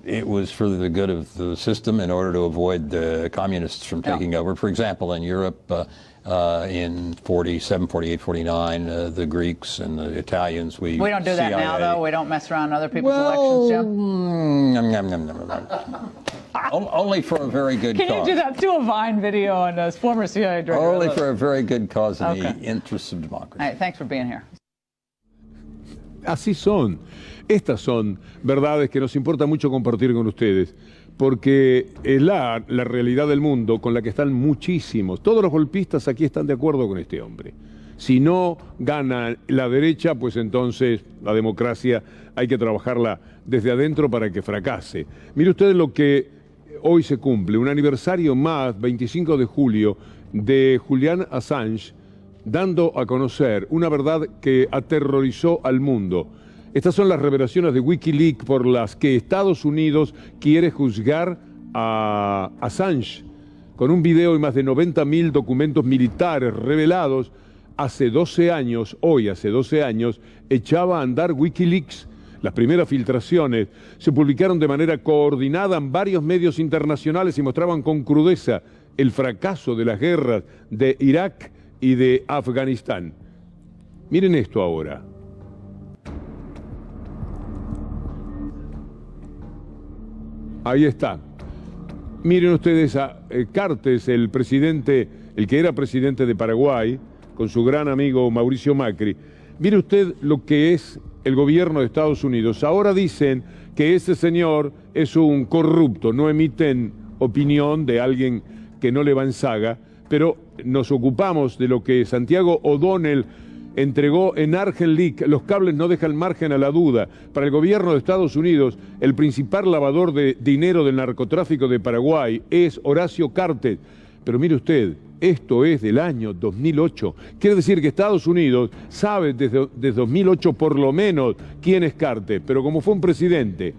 it was for the good of the system in order to avoid the communists from taking over. For example, in Europe, in 47, 48, 49, the Greeks and the Italians, we don't do that now, though. We don't mess around other people's elections, Jim. Only for a very good cause. Can you do that? Do a Vine video on a former CIA director. Only for a very good cause in the interests of democracy. All right, thanks for being here. Así son. Estas son verdades que nos importa mucho compartir con ustedes, porque es la realidad del mundo con la que están muchísimos. Todos los golpistas aquí están de acuerdo con este hombre. Si no gana la derecha, pues entonces la democracia hay que trabajarla desde adentro para que fracase. Mire usted lo que hoy se cumple, un aniversario más, 25 de julio, de Julian Assange, dando a conocer una verdad que aterrorizó al mundo. Estas son las revelaciones de Wikileaks por las que Estados Unidos quiere juzgar a Assange. Con un video y más de 90.000 documentos militares revelados, hace 12 años, echaba a andar Wikileaks. Las primeras filtraciones se publicaron de manera coordinada en varios medios internacionales y mostraban con crudeza el fracaso de las guerras de Irak y de Afganistán. Miren esto ahora. Ahí está. Miren ustedes a Cartes, el que era presidente de Paraguay, con su gran amigo Mauricio Macri. Mire usted lo que es el gobierno de Estados Unidos. Ahora dicen que ese señor es un corrupto, no emiten opinión de alguien que no le va en saga, pero nos ocupamos de lo que Santiago O'Donnell entregó en Argel Leak. Los cables no dejan margen a la duda. Para el gobierno de Estados Unidos, el principal lavador de dinero del narcotráfico de Paraguay es Horacio Cartes. Pero mire usted, esto es del año 2008. Quiere decir que Estados Unidos sabe desde 2008 por lo menos quién es Cartes, pero como fue un presidente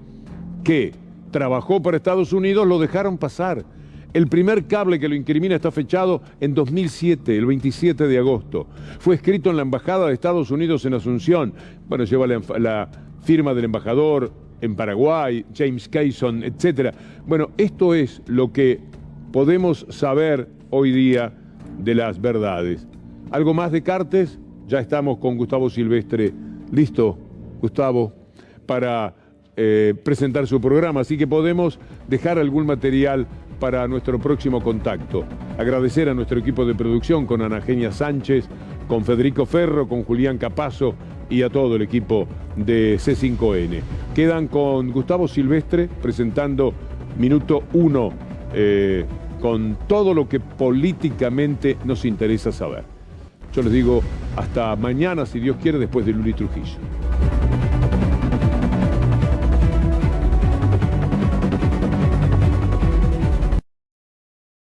que trabajó para Estados Unidos, lo dejaron pasar. El primer cable que lo incrimina está fechado en 2007, el 27 de agosto. Fue escrito en la Embajada de Estados Unidos en Asunción. Bueno, lleva la firma del embajador en Paraguay, James Kayson, etc. Bueno, esto es lo que podemos saber hoy día de las verdades. ¿Algo más de Cartes? Ya estamos con Gustavo Silvestre. Listo, Gustavo, para presentar su programa. Así que podemos dejar algún material para nuestro próximo contacto. Agradecer a nuestro equipo de producción con Ana Genia Sánchez, con Federico Ferro, con Julián Capazo y a todo el equipo de C5N. Quedan con Gustavo Silvestre presentando Minuto 1 con todo lo que políticamente nos interesa saber. Yo les digo hasta mañana, si Dios quiere, después de Luli Trujillo.